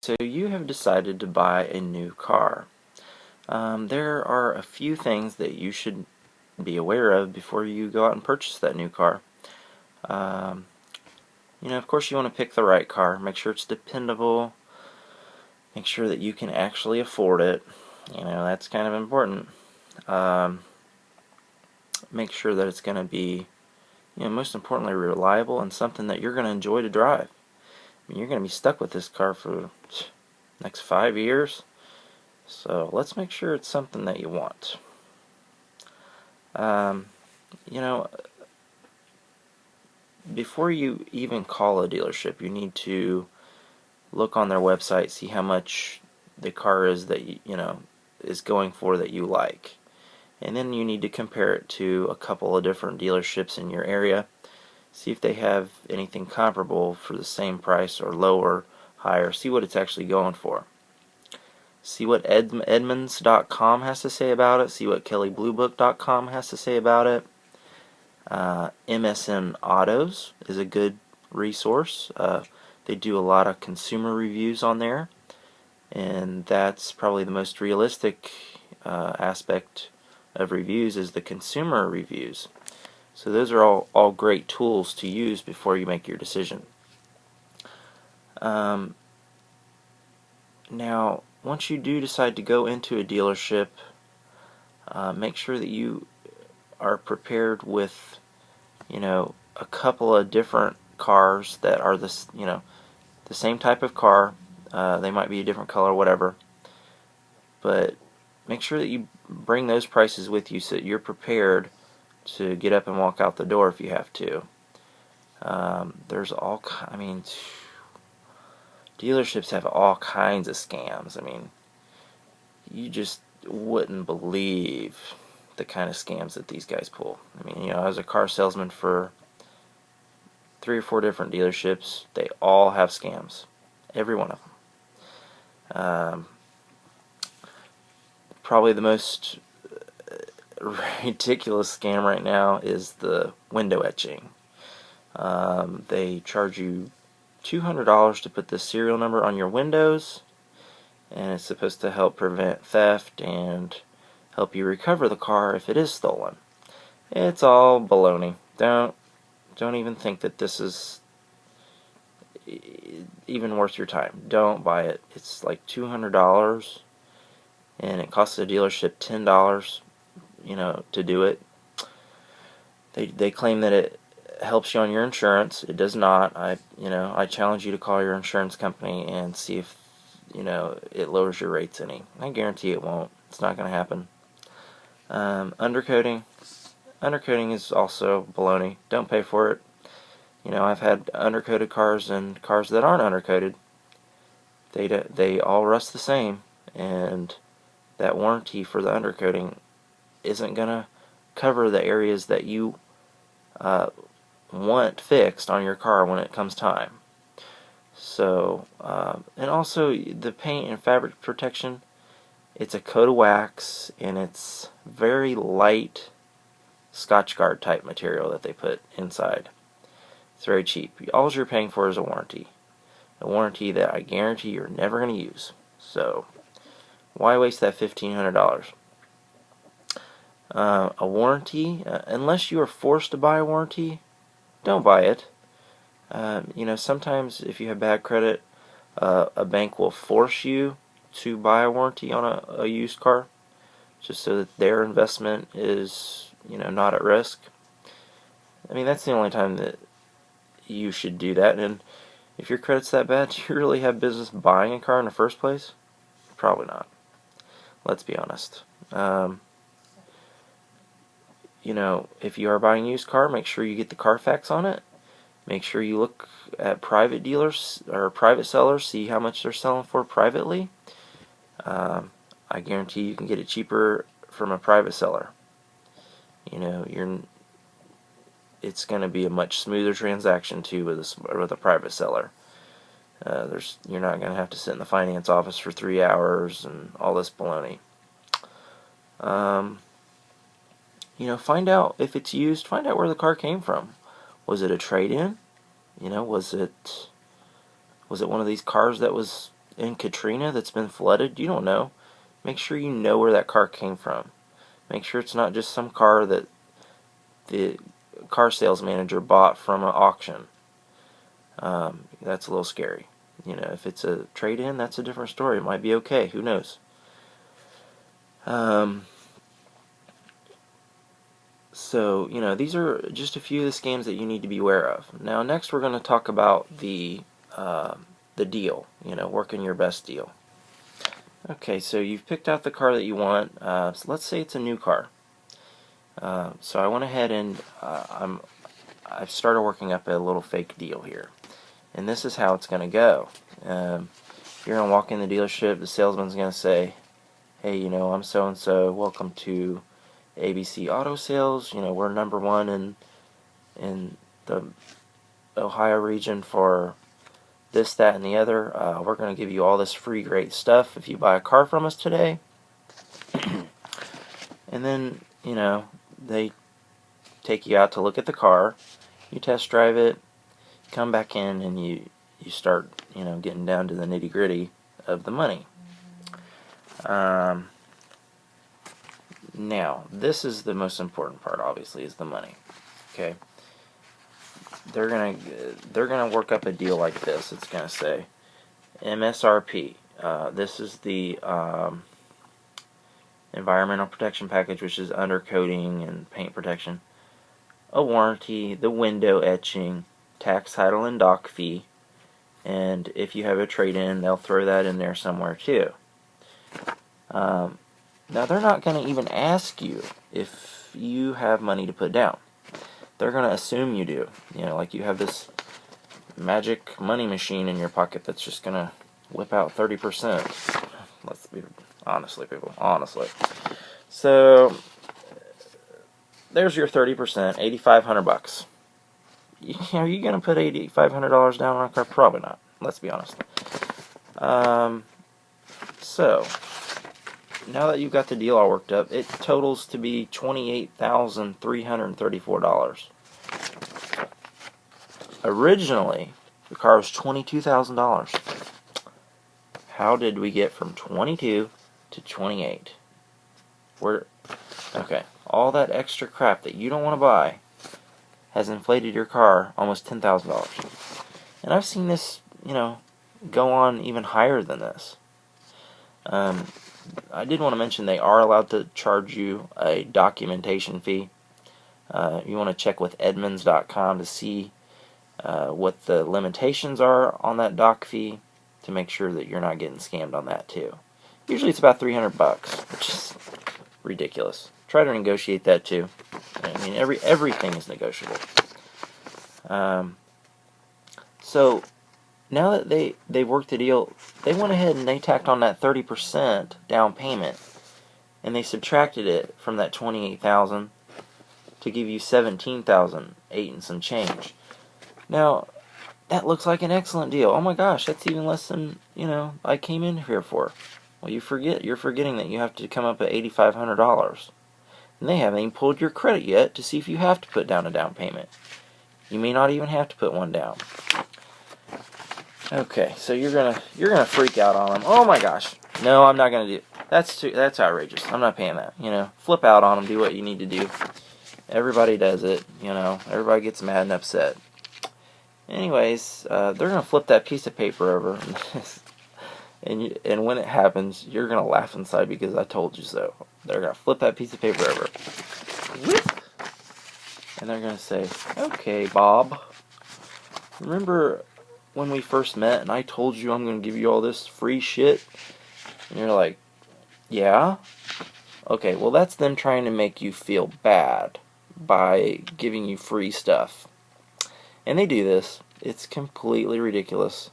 So you have decided to buy a new car. There are a few things that you should be aware of before you go out and purchase that new car. Um, of course you want to pick the right car. Make sure it's dependable. Make sure that you can actually afford it. That's kind of important. Um, Make sure that it's going to be, most importantly, reliable and something that you're going to enjoy to drive. You're going to be stuck with this car for the next 5 years. So let's make sure it's something that you want. You know, before you even call a dealership, you need to look on their website, see how much the car is that is going for that you like. And then you need to compare it to a couple of different dealerships in your area. See if they have anything comparable for the same price or lower, higher. See what it's actually going for. See what Edmunds.com has to say about it. See what KellyBlueBook.com has to say about it. MSN Autos is a good resource. They do a lot of consumer reviews on there, and that's probably the most realistic aspect of reviews is the consumer reviews. So those are all great tools to use before you make your decision. Now, once you do decide to go into a dealership, make sure that you are prepared with, a couple of different cars that are the same type of car. They might be a different color, whatever. But make sure that you bring those prices with you so that you're prepared to get up and walk out the door if you have to. Dealerships have all kinds of scams. You just wouldn't believe the kind of scams that these guys pull. I was a car salesman for 3 or 4 different dealerships. They all have scams. Every one of them. Probably the most ridiculous scam right now is the window etching. They charge you $200 to put the serial number on your windows, and it's supposed to help prevent theft and help you recover the car if it is stolen. It's all baloney. Don't even think that this is even worth your time. Don't buy it. It's like $200, and it costs the dealership $10, to do it. They claim that it helps you on your insurance. It does not. I challenge you to call your insurance company and see if it lowers your rates any. I guarantee it won't. It's not going to happen. Undercoating is also baloney. Don't pay for it. I've had undercoated cars and cars that aren't undercoated. They all rust the same, and that warranty for the undercoating isn't going to cover the areas that you want fixed on your car when it comes time. So, and also the paint and fabric protection, it's a coat of wax, and it's very light Scotchgard type material that they put inside. It's very cheap. All you're paying for is a warranty that I guarantee you're never going to use. So why waste that $1,500? A warranty, unless you are forced to buy a warranty, don't buy it. Sometimes if you have bad credit, a bank will force you to buy a warranty on a used car, just so that their investment is, not at risk. That's the only time that you should do that. And if your credit's that bad, do you really have business buying a car in the first place? Probably not. Let's be honest. If you are buying a used car, make sure you get the Carfax on it. Make sure you look at private dealers or private sellers, see how much they're selling for privately. I guarantee you can get it cheaper from a private seller. It's going to be a much smoother transaction too with a private seller. You're not going to have to sit in the finance office for 3 hours and all this baloney. Find out if it's used. Find out where the car came from. Was it a trade-in? Was it one of these cars that was in Katrina that's been flooded, you don't know. Make sure you know where that car came from. Make sure it's not just some car that the car sales manager bought from an auction. That's a little scary. You know, if it's a trade-in, that's a different story. It might be okay. Who knows? So, you know, these are just a few of the scams that you need to be aware of. Now, next we're going to talk about the deal. You know, working your best deal. Okay, so you've picked out the car that you want. So let's say it's a new car. So I went ahead and I've started working up a little fake deal here. And this is how it's going to go. You're going to walk in the dealership, the salesman's going to say, hey, you know, I'm so-and-so, welcome to ABC Auto Sales. You know, we're #1 in the Ohio region for this, that, and the other. We're going to give you all this free great stuff if you buy a car from us today. And then, you know, they take you out to look at the car, you test drive it, come back in, and you start, you know, getting down to the nitty-gritty of the money. Now, this is the most important part, obviously, is the money. Okay? They're gonna work up a deal like this. It's gonna say MSRP. This is the environmental protection package, which is undercoating and paint protection, a warranty, the window etching, tax, title, and dock fee, and if you have a trade-in, they'll throw that in there somewhere too. Now, they're not going to even ask you if you have money to put down. They're going to assume you do. You know, like you have this magic money machine in your pocket that's just going to whip out 30%. Let's be honestly, people, honestly. So, there's your 30%, $8,500. Are you going to put $8,500 down on a car? Probably not. Let's be honest. So, now that you've got the deal all worked up, it totals to be $28,334. Originally, the car was $22,000. How did we get from 22 to 28? Okay, all that extra crap that you don't want to buy has inflated your car almost $10,000. And I've seen this, you know, go on even higher than this. I did want to mention they are allowed to charge you a documentation fee. You want to check with Edmunds.com to see what the limitations are on that doc fee to make sure that you're not getting scammed on that too. Usually it's about $300, which is ridiculous. Try to negotiate that too. I mean, everything is negotiable. So now that they worked the deal, they went ahead and they tacked on that 30% down payment, and they subtracted it from that $28,000 to give you $17,008 and some change. Now, that looks like an excellent deal. Oh my gosh, that's even less than, you know, I came in here for. Well, you're forgetting that you have to come up at $8,500. And they haven't even pulled your credit yet to see if you have to put down a down payment. You may not even have to put one down. Okay, so you're gonna freak out on them. Oh my gosh, no, I'm not gonna do. That's outrageous. I'm not paying that. You know, flip out on them. Do what you need to do. Everybody does it. You know, everybody gets mad and upset. Anyways, they're gonna flip that piece of paper over, and when it happens, you're gonna laugh inside because I told you so. They're gonna flip that piece of paper over, and they're gonna say, "Okay, Bob, remember when we first met and I told you I'm going to give you all this free shit?" And you're like, yeah? Okay, well that's them trying to make you feel bad by giving you free stuff. And they do this. It's completely ridiculous.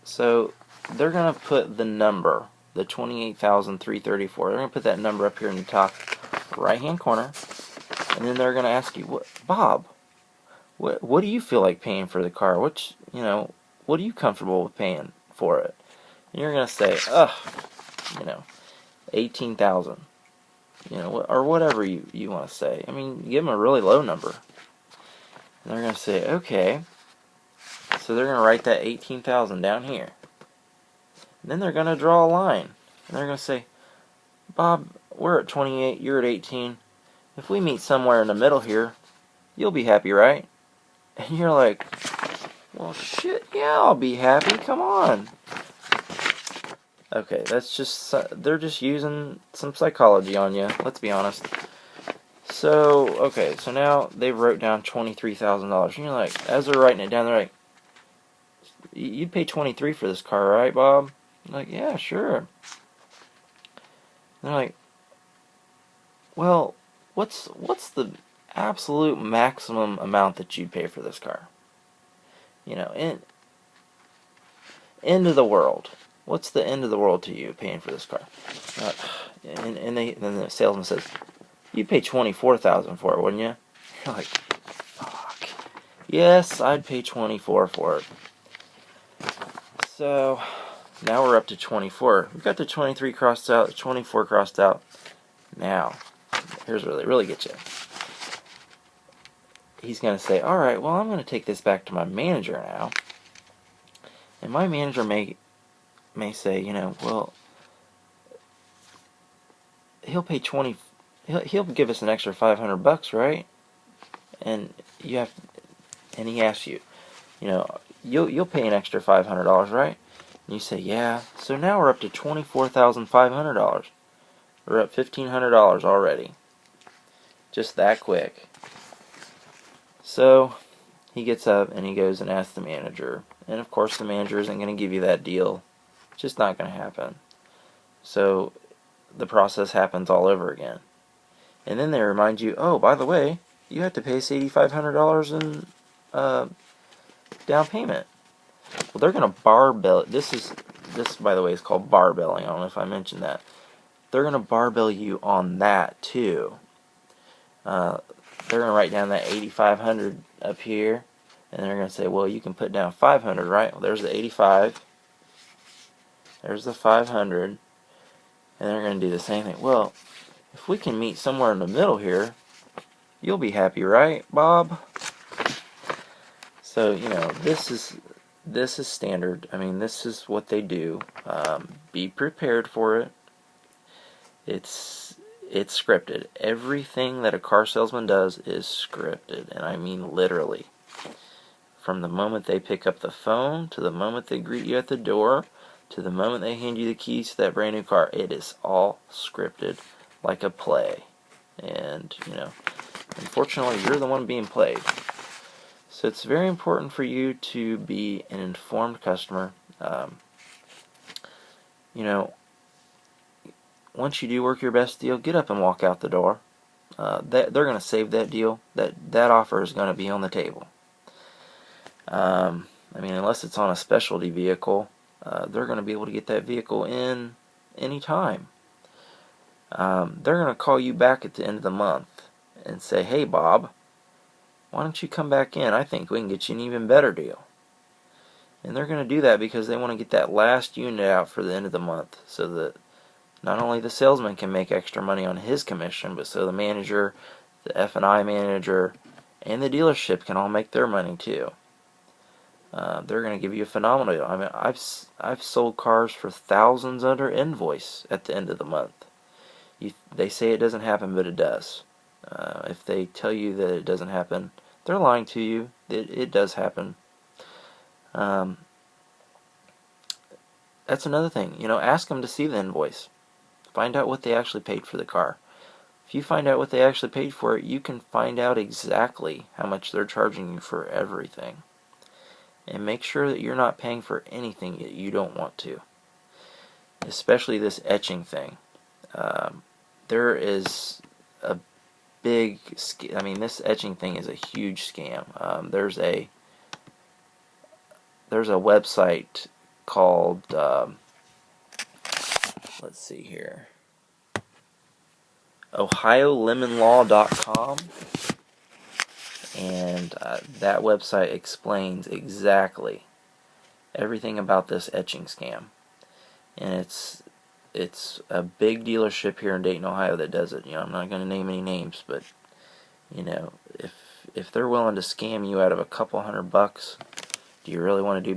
So they're going to put the number, the $28,334, they're going to put that number up here in the top right hand corner, and then they're going to ask you, Bob, what do you feel like paying for the car? What are you comfortable with paying for it? And you're gonna say, $18,000, or whatever you want to say. I mean, give them a really low number, and they're gonna say, okay. So they're going to write that 18,000 down here. And then they're going to draw a line. And they're going to say, Bob, we're at 28, you're at 18. If we meet somewhere in the middle here, you'll be happy, right? And you're like, well, shit, yeah, I'll be happy. Come on. Okay, that's just, they're just using some psychology on you. Let's be honest. So, okay, so now they wrote down $23,000. And you're like, as they're writing it down, they're like, you'd pay 23 for this car, right, Bob? I'm like, yeah, sure. And they're like, well, what's the absolute maximum amount that you'd pay for this car? You know, end of the world. What's the end of the world to you paying for this car? And then the salesman says, you'd pay $24,000 for it, wouldn't you? You're like, fuck. Yes, I'd pay $24,000 for it. So now we're up to 24. We've got the 23 crossed out, the 24 crossed out. Now, here's where they really get you. He's going to say, all right, well, I'm going to take this back to my manager now. And my manager may say, you know, well, he'll pay he'll give us an extra $500, right? And he asks you, you know, you'll pay an extra $500, right? And you say, yeah. So now we're up to $24,500. We're up $1,500 already. Just that quick. So he gets up and he goes and asks the manager. And of course the manager isn't going to give you that deal. It's just not going to happen. So the process happens all over again. And then they remind you, oh, by the way, you have to pay us $8,500 in down payment. Well, they're going to barbell it. This, by the way, is called barbelling. I don't know if I mentioned that. They're going to barbell you on that, too. They're going to write down that $8,500 up here. And they're going to say, well, you can put down $500, right? Well, there's the 85. There's the 500. And they're going to do the same thing. Well, if we can meet somewhere in the middle here, you'll be happy, right, Bob? So, you know, this is standard. I mean, this is what they do. Be prepared for it. It's scripted. Everything that a car salesman does is scripted, and I mean literally. From the moment they pick up the phone, to the moment they greet you at the door, to the moment they hand you the keys to that brand new car, it is all scripted like a play. And, you know, unfortunately, you're the one being played. So it's very important for you to be an informed customer. You know, once you do work your best deal, get up and walk out the door. They're going to save that deal. That offer is going to be on the table. I mean, unless it's on a specialty vehicle, they're going to be able to get that vehicle in anytime. They're going to call you back at the end of the month and say, hey, Bob, why don't you come back in? I think we can get you an even better deal. And they're going to do that because they want to get that last unit out for the end of the month, so that not only the salesman can make extra money on his commission, but so the manager, the F&I manager, and the dealership can all make their money too. They're going to give you a phenomenal deal. I mean, I've sold cars for thousands under invoice at the end of the month. They say it doesn't happen, but it does. If they tell you that it doesn't happen, they're lying to you. It does happen. That's another thing. You know, ask them to see the invoice. Find out what they actually paid for the car. If you find out what they actually paid for it, you can find out exactly how much they're charging you for everything. And make sure that you're not paying for anything that you don't want to. Especially this etching thing. There is a big, I mean, this etching thing is a huge scam. There's a website called, let's see here, OhioLemonLaw.com, and that website explains exactly everything about this etching scam. And it's a big dealership here in Dayton, Ohio that does it. You know, I'm not going to name any names, but you know, if they're willing to scam you out of a couple $100, Do you really want to do